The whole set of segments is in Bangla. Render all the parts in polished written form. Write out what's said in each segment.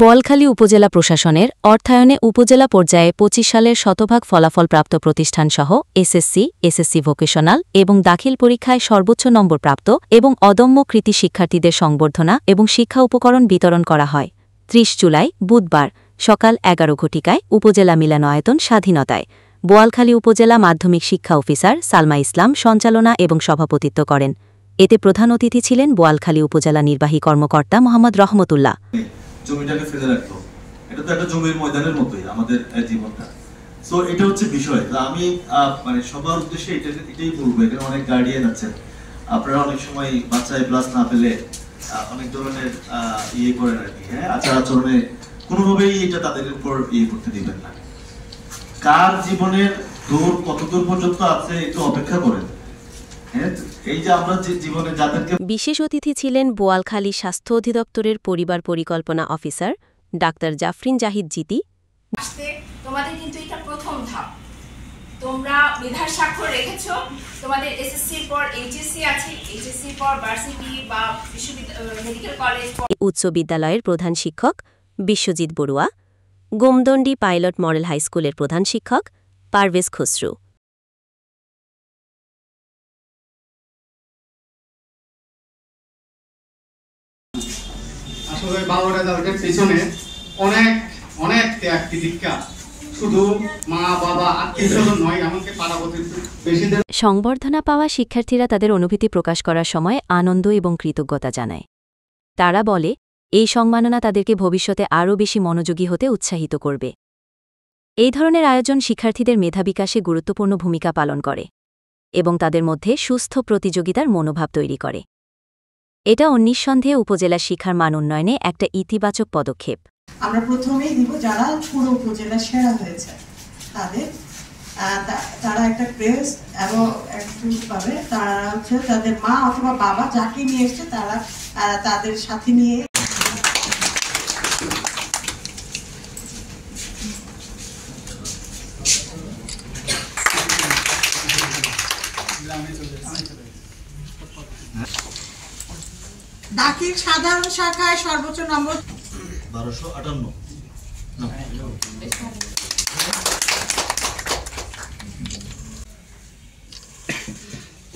বোয়ালখালী উপজেলা প্রশাসনের অর্থায়নে উপজেলা পর্যায়ে ২৫ সালের শতভাগ ফলাফলপ্রাপ্ত প্রতিষ্ঠানসহ এসএসসি, এসএসসি ভোকেশনাল এবং দাখিল পরীক্ষায় সর্বোচ্চ নম্বর প্রাপ্ত এবং অদম্য কৃতী শিক্ষার্থীদের সংবর্ধনা এবং শিক্ষা উপকরণ বিতরণ করা হয়। ৩০ জুলাই বুধবার সকাল ১১ ঘটিকায় উপজেলা মিলনায়তন স্বাধীনতায় বোয়ালখালী উপজেলা মাধ্যমিক শিক্ষা অফিসার সালমা ইসলাম সঞ্চালনা এবং সভাপতিত্ব করেন। এতে প্রধান অতিথি ছিলেন বোয়ালখালী উপজেলা নির্বাহী কর্মকর্তা মোহাম্মদ রহমতুল্লাহ। জমিটাকে ফেলে রাখতো, এটা তো একটা জমির ময়দানের মতোই আমাদের জীবনটা। সো এটা হচ্ছে বিষয়। আমি মানে সবার উদ্দেশ্যে এটাই বলবো, এখানে অনেক গার্ডিয়ান আছেন, আপনারা অনেক সময় বাচ্চায় প্লাস না পেলে অনেক ধরনের ইয়ে করেন আর কি, হ্যাঁ, আচার আচরণে কোনোভাবেই এটা তাদের উপর ইয়ে করতে দিবেন না। কার জীবনের দূর কত দূর পর্যন্ত আছে একটু অপেক্ষা করেন। বিশেষ অতিথি ছিলেন বোয়ালখালী স্বাস্থ্য অধিদপ্তরের পরিবার পরিকল্পনা অফিসার ডাক্তার জাফরিন জাহিদ জিতি। তোমাদের কিন্তু এটা প্রথম ধাপ, তোমরা মেধার স্বাক্ষর রেখেছো, তোমাদের এসএসসির পর এইচএসসি আছে, এইচএসসির পর ভার্সিটি বা মেডিকেল কলেজ। উচ্চ বিদ্যালয়ের প্রধান শিক্ষক বিশ্বজিৎ বড়ুয়া, গোমদণ্ডী পাইলট মডেল হাইস্কুলের প্রধান শিক্ষক পারভেজ খসরু। আসলে ভালো রেজাল্টের পেছনে অনেক অনেক ত্যাগ তিতিক্ষা, শুধু মা বাবা আত্মীয়স্বজন নয়, এমনকি পাড়া প্রতিবেশীদের। সংবর্ধনা পাওয়া শিক্ষার্থীরা তাদের অনুভূতি প্রকাশ করার সময় আনন্দ এবং কৃতজ্ঞতা জানায়। তারা বলে, এই সম্মাননা তাদেরকে ভবিষ্যতে আরও বেশি মনোযোগী হতে উৎসাহিত করবে। এই ধরনের আয়োজন শিক্ষার্থীদের মেধা বিকাশে গুরুত্বপূর্ণ ভূমিকা পালন করে এবং তাদের মধ্যে সুস্থ প্রতিযোগিতার মনোভাব তৈরি করে। এটা নিঃসন্দেহে উপজেলা শিক্ষার মান উন্নয়নে একটা ইতিবাচক পদক্ষেপ। আমরা প্রথমেই দিব যারা পুরো উপজেলা সেরা হয়েছে তাদের, তারা একটা প্রেস এবং পাবে। তারা হচ্ছে তাদের মা অথবা বাবা যাকে নিয়ে এসছে তারা তাদের সাথে নিয়ে দাখিল সাধারণ শাখায় সর্বোচ্চ নম্বর 1258।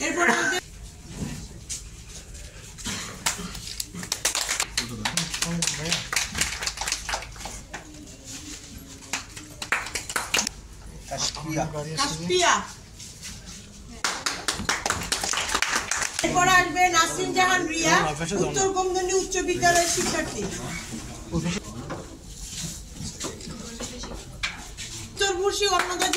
এরপর এরপর আসবে নাসরিন জাহান রিয়া, উত্তর গোমদণ্ডী উচ্চ বিদ্যালয়ের শিক্ষার্থী। উত্তর বুরসি অন্নদা